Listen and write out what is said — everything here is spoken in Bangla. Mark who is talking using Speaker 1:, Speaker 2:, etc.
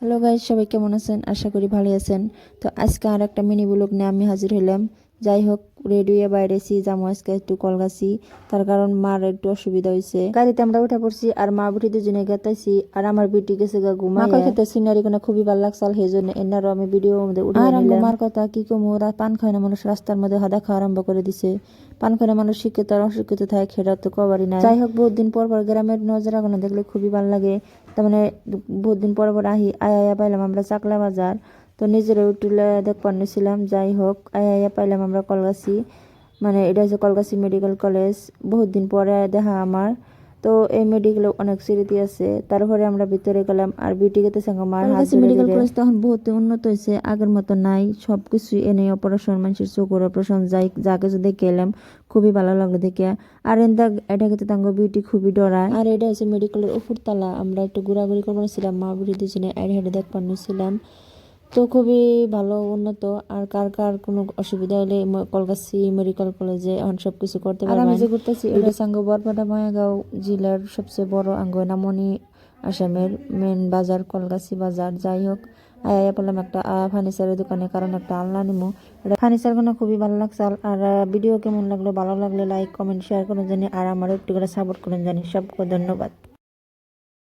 Speaker 1: হ্যালো গাইস, সবাই কেমন আছেন? আশা করি ভালো আছেন। তো আজকে আর একটা মিনি ব্লগ নিয়ে আমি হাজির হলাম। যাই হোক, রেডি হয়ে বাইরেছি, যাবো আজকে একটু কলগাছি। তার কারণ মার একটু অসুবিধা হয়েছে। গাড়িতে আমরা উঠে পড়ছি আর মা বুটি দুজনে গেতাইছি। আর আমার বিটি গেছে গা ঘুমাই। মা খেতে সিনারি কোনো খুবই ভালো লাগছে, সেই জন্য এনারও আমি ভিডিও মধ্যে উঠে নিলাম। মার কথা কি কমু, পান খায় না মানুষ রাস্তার মধ্যে হাদা খাওয়া আরম্ভ করে দিছে। পান খায় না মানুষ শিক্ষিত আর অশিক্ষিত থাকে, সেটা তো কবারই নাই। যাই হোক, বহুত দিন পর পর গ্রামের নজর আগুনে দেখলে খুবই ভালো লাগে। তার মানে বহুত দিন পর পর আয়া পাইলাম আমরা চাকলা বাজার। তো নিজেরা উঠলে দেখবার নিছিলাম। যাই হোক, আয়া পাইলাম আমরা কলগাছি, মানে এটা হচ্ছে কলগাছি মেডিকেল কলেজ। বহুত দিন পরে দেখা আমার। তো এই মেডিকেলে অনেক স্মৃতি আছে। তারপরে আমরা ভিতরে গেলাম আর বিউটি গেতে সঙ্গে মার হাত ধরে। মেডিকেল কলেজ তখন বহুত উন্নত হয়েছে, আগের মতো নাই। সবকিছু এনে অপারেশন, মানুষের চোখের অপারেশন যা কিছু দেখে এলাম, খুবই ভালো লাগলো দেখে। আর এটা কিন্তু তাঙ্গ বিউটি খুবই ডরায়। আর এটা হচ্ছে মেডিকেলের উপর তলা। আমরা একটু ঘোরাঘুরি করবার ছিলাম, মা বুড়ি দুজনে এড়ে হেঁটে দেখবার ছিলাম। তো খুবই ভালো, উন্নত। আর কার কার কোনো অসুবিধা হলে কলগাছি মেডিকেল কলেজে এখন সব কিছু করতে পারবেন। আমি যে ঘুরতেছি এটা সাঙ্গ বরপাটা মায়াগাঁও জেলার সবচেয়ে বড় আঙ্গ নামনি, আসামের মেন বাজার কলগাছি বাজার। যাই হোক, আয়া পেলাম একটা ফার্নিচারের দোকানে, কারণ একটা আলনা নিমো। এটা ফার্নিচার গুলো খুবই ভালো লাগছে। আর ভিডিও কেমন লাগলো, ভালো লাগলে লাইক কমেন্ট শেয়ার করেন জানি, আর আমার একটু করে সাপোর্ট করেন জানি। সবকে ধন্যবাদ।